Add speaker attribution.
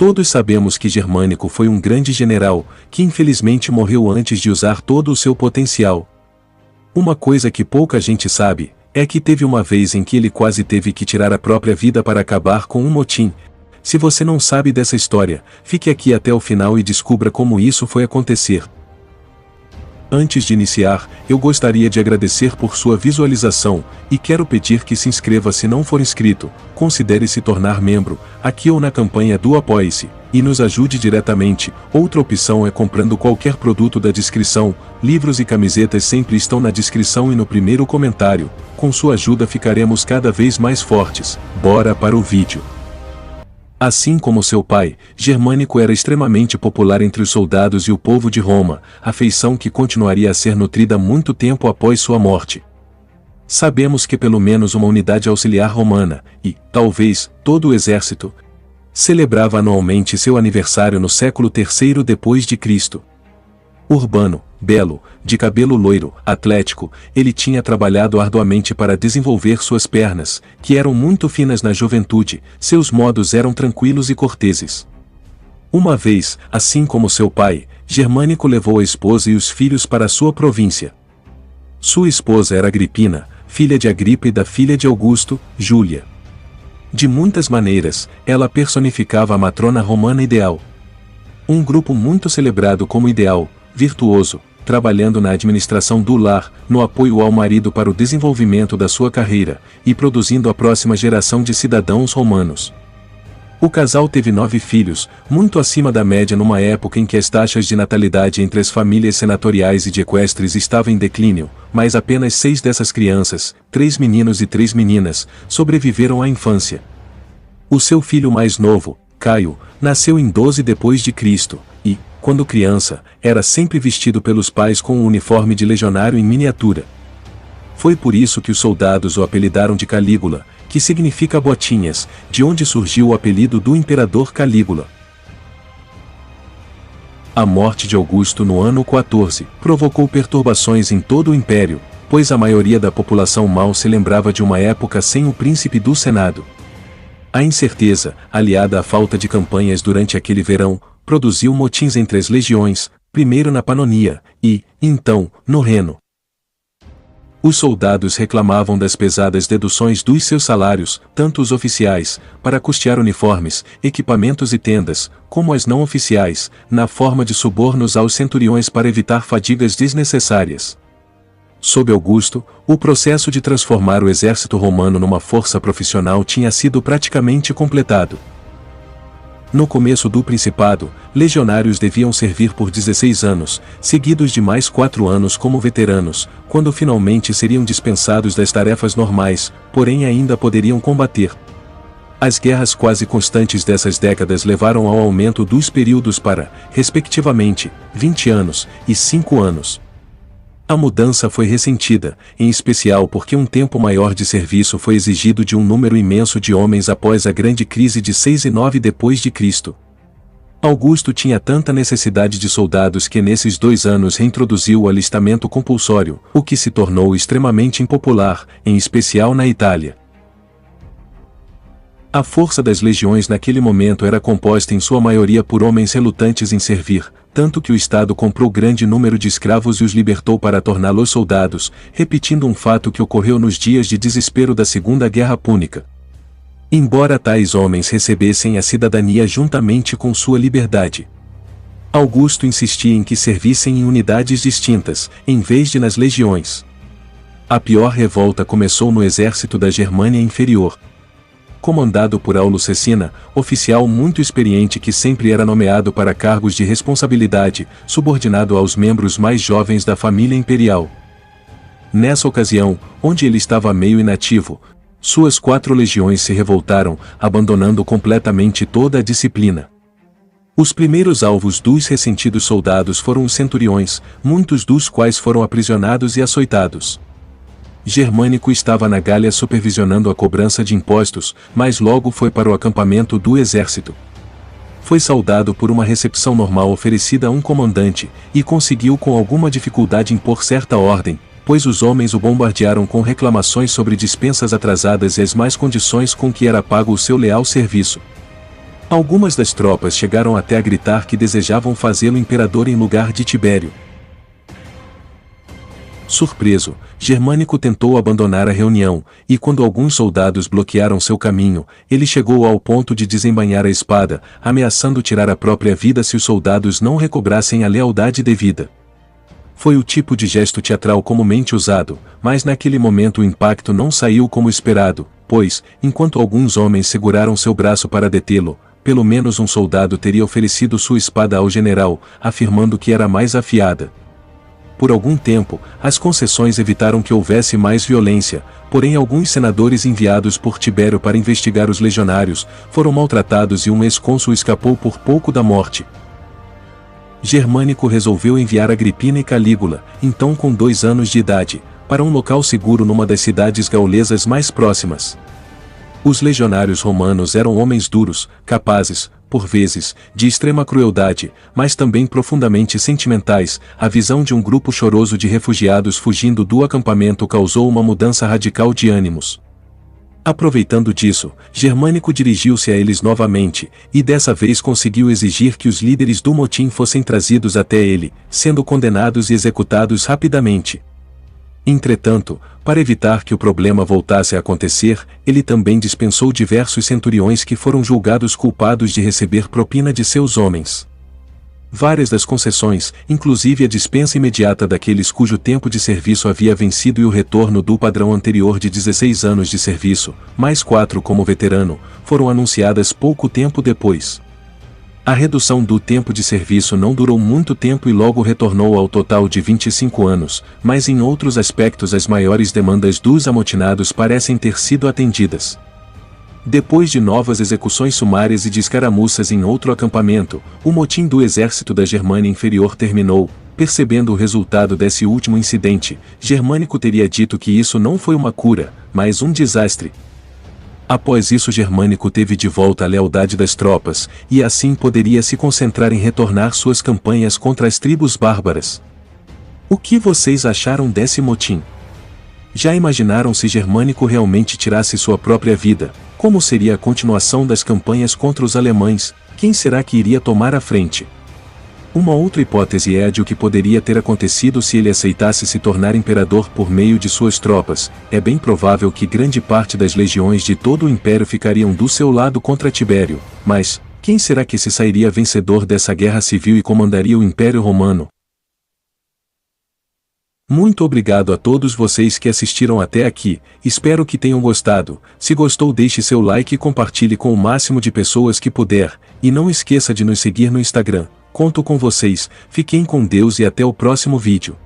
Speaker 1: Todos sabemos que Germânico foi um grande general, que infelizmente morreu antes de usar todo o seu potencial. Uma coisa que pouca gente sabe, é que teve uma vez em que ele quase teve que tirar a própria vida para acabar com um motim. Se você não sabe dessa história, fique aqui até o final e descubra como isso foi acontecer. Antes de iniciar, eu gostaria de agradecer por sua visualização, e quero pedir que se inscreva se não for inscrito, considere se tornar membro, aqui ou na campanha do Apoie-se, e nos ajude diretamente. Outra opção é comprando qualquer produto da descrição, livros e camisetas sempre estão na descrição e no primeiro comentário. Com sua ajuda ficaremos cada vez mais fortes. Bora para o vídeo. Assim como seu pai, Germânico era extremamente popular entre os soldados e o povo de Roma, afeição que continuaria a ser nutrida muito tempo após sua morte. Sabemos que pelo menos uma unidade auxiliar romana, e, talvez, todo o exército, celebrava anualmente seu aniversário no século III depois de Cristo. Urbano, belo, de cabelo loiro, atlético, ele tinha trabalhado arduamente para desenvolver suas pernas, que eram muito finas na juventude, seus modos eram tranquilos e corteses. Uma vez, assim como seu pai, Germânico levou a esposa e os filhos para sua província. Sua esposa era Agripina, filha de Agripa e da filha de Augusto, Júlia. De muitas maneiras, ela personificava a matrona romana ideal. Um grupo muito celebrado como ideal, virtuoso, trabalhando na administração do lar, no apoio ao marido para o desenvolvimento da sua carreira, e produzindo a próxima geração de cidadãos romanos. O casal teve 9 filhos, muito acima da média numa época em que as taxas de natalidade entre as famílias senatoriais e de equestres estavam em declínio, mas apenas 6 dessas crianças, 3 meninos e 3 meninas, sobreviveram à infância. O seu filho mais novo, Caio, nasceu em 12 depois de Cristo, e, quando criança, era sempre vestido pelos pais com um uniforme de legionário em miniatura. Foi por isso que os soldados o apelidaram de Calígula, que significa botinhas, de onde surgiu o apelido do imperador Calígula. A morte de Augusto no ano 14 provocou perturbações em todo o império, pois a maioria da população mal se lembrava de uma época sem o príncipe do Senado. A incerteza, aliada à falta de campanhas durante aquele verão, produziu motins entre as legiões, primeiro na Panonia, e, então, no Reno. Os soldados reclamavam das pesadas deduções dos seus salários, tanto os oficiais, para custear uniformes, equipamentos e tendas, como as não oficiais, na forma de subornos aos centuriões para evitar fadigas desnecessárias. Sob Augusto, o processo de transformar o exército romano numa força profissional tinha sido praticamente completado. No começo do Principado, legionários deviam servir por 16 anos, seguidos de mais 4 anos como veteranos, quando finalmente seriam dispensados das tarefas normais, porém ainda poderiam combater. As guerras quase constantes dessas décadas levaram ao aumento dos períodos para, respectivamente, 20 anos e 5 anos. A mudança foi ressentida, em especial porque um tempo maior de serviço foi exigido de um número imenso de homens após a grande crise de 6 e 9 depois de Cristo. Augusto tinha tanta necessidade de soldados que nesses 2 anos reintroduziu o alistamento compulsório, o que se tornou extremamente impopular, em especial na Itália. A força das legiões naquele momento era composta em sua maioria por homens relutantes em servir, tanto que o Estado comprou grande número de escravos e os libertou para torná-los soldados, repetindo um fato que ocorreu nos dias de desespero da Segunda Guerra Púnica. Embora tais homens recebessem a cidadania juntamente com sua liberdade, Augusto insistia em que servissem em unidades distintas, em vez de nas legiões. A pior revolta começou no exército da Germânia Inferior. Comandado por Aulo Cecina, oficial muito experiente que sempre era nomeado para cargos de responsabilidade, subordinado aos membros mais jovens da família imperial. Nessa ocasião, onde ele estava meio inativo, suas 4 legiões se revoltaram, abandonando completamente toda a disciplina. Os primeiros alvos dos ressentidos soldados foram os centuriões, muitos dos quais foram aprisionados e açoitados. Germânico estava na Gália supervisionando a cobrança de impostos, mas logo foi para o acampamento do exército. Foi saudado por uma recepção normal oferecida a um comandante, e conseguiu com alguma dificuldade impor certa ordem, pois os homens o bombardearam com reclamações sobre dispensas atrasadas e as más condições com que era pago o seu leal serviço. Algumas das tropas chegaram até a gritar que desejavam fazê-lo imperador em lugar de Tibério. Surpreso, Germânico tentou abandonar a reunião, e quando alguns soldados bloquearam seu caminho, ele chegou ao ponto de desembainhar a espada, ameaçando tirar a própria vida se os soldados não recobrassem a lealdade devida. Foi o tipo de gesto teatral comumente usado, mas naquele momento o impacto não saiu como esperado, pois, enquanto alguns homens seguraram seu braço para detê-lo, pelo menos um soldado teria oferecido sua espada ao general, afirmando que era mais afiada. Por algum tempo, as concessões evitaram que houvesse mais violência, porém alguns senadores enviados por Tibério para investigar os legionários foram maltratados e um ex-cônsul escapou por pouco da morte. Germânico resolveu enviar Agripina e Calígula, então com 2 anos de idade, para um local seguro numa das cidades gaulesas mais próximas. Os legionários romanos eram homens duros, capazes, por vezes, de extrema crueldade, mas também profundamente sentimentais. A visão de um grupo choroso de refugiados fugindo do acampamento causou uma mudança radical de ânimos. Aproveitando disso, Germânico dirigiu-se a eles novamente, e dessa vez conseguiu exigir que os líderes do motim fossem trazidos até ele, sendo condenados e executados rapidamente. Entretanto, para evitar que o problema voltasse a acontecer, ele também dispensou diversos centuriões que foram julgados culpados de receber propina de seus homens. Várias das concessões, inclusive a dispensa imediata daqueles cujo tempo de serviço havia vencido e o retorno do padrão anterior de 16 anos de serviço, mais 4 como veterano, foram anunciadas pouco tempo depois. A redução do tempo de serviço não durou muito tempo e logo retornou ao total de 25 anos, mas em outros aspectos as maiores demandas dos amotinados parecem ter sido atendidas. Depois de novas execuções sumárias e de escaramuças em outro acampamento, o motim do exército da Germânia Inferior terminou. Percebendo o resultado desse último incidente, Germânico teria dito que isso não foi uma cura, mas um desastre. Após isso Germânico teve de volta a lealdade das tropas, e assim poderia se concentrar em retornar suas campanhas contra as tribos bárbaras. O que vocês acharam desse motim? Já imaginaram se Germânico realmente tirasse sua própria vida? Como seria a continuação das campanhas contra os alemães? Quem será que iria tomar a frente? Uma outra hipótese é a de o que poderia ter acontecido se ele aceitasse se tornar imperador por meio de suas tropas. É bem provável que grande parte das legiões de todo o império ficariam do seu lado contra Tibério, mas quem será que se sairia vencedor dessa guerra civil e comandaria o Império Romano? Muito obrigado a todos vocês que assistiram até aqui, espero que tenham gostado. Se gostou, deixe seu like e compartilhe com o máximo de pessoas que puder, e não esqueça de nos seguir no Instagram. Conto com vocês, fiquem com Deus e até o próximo vídeo.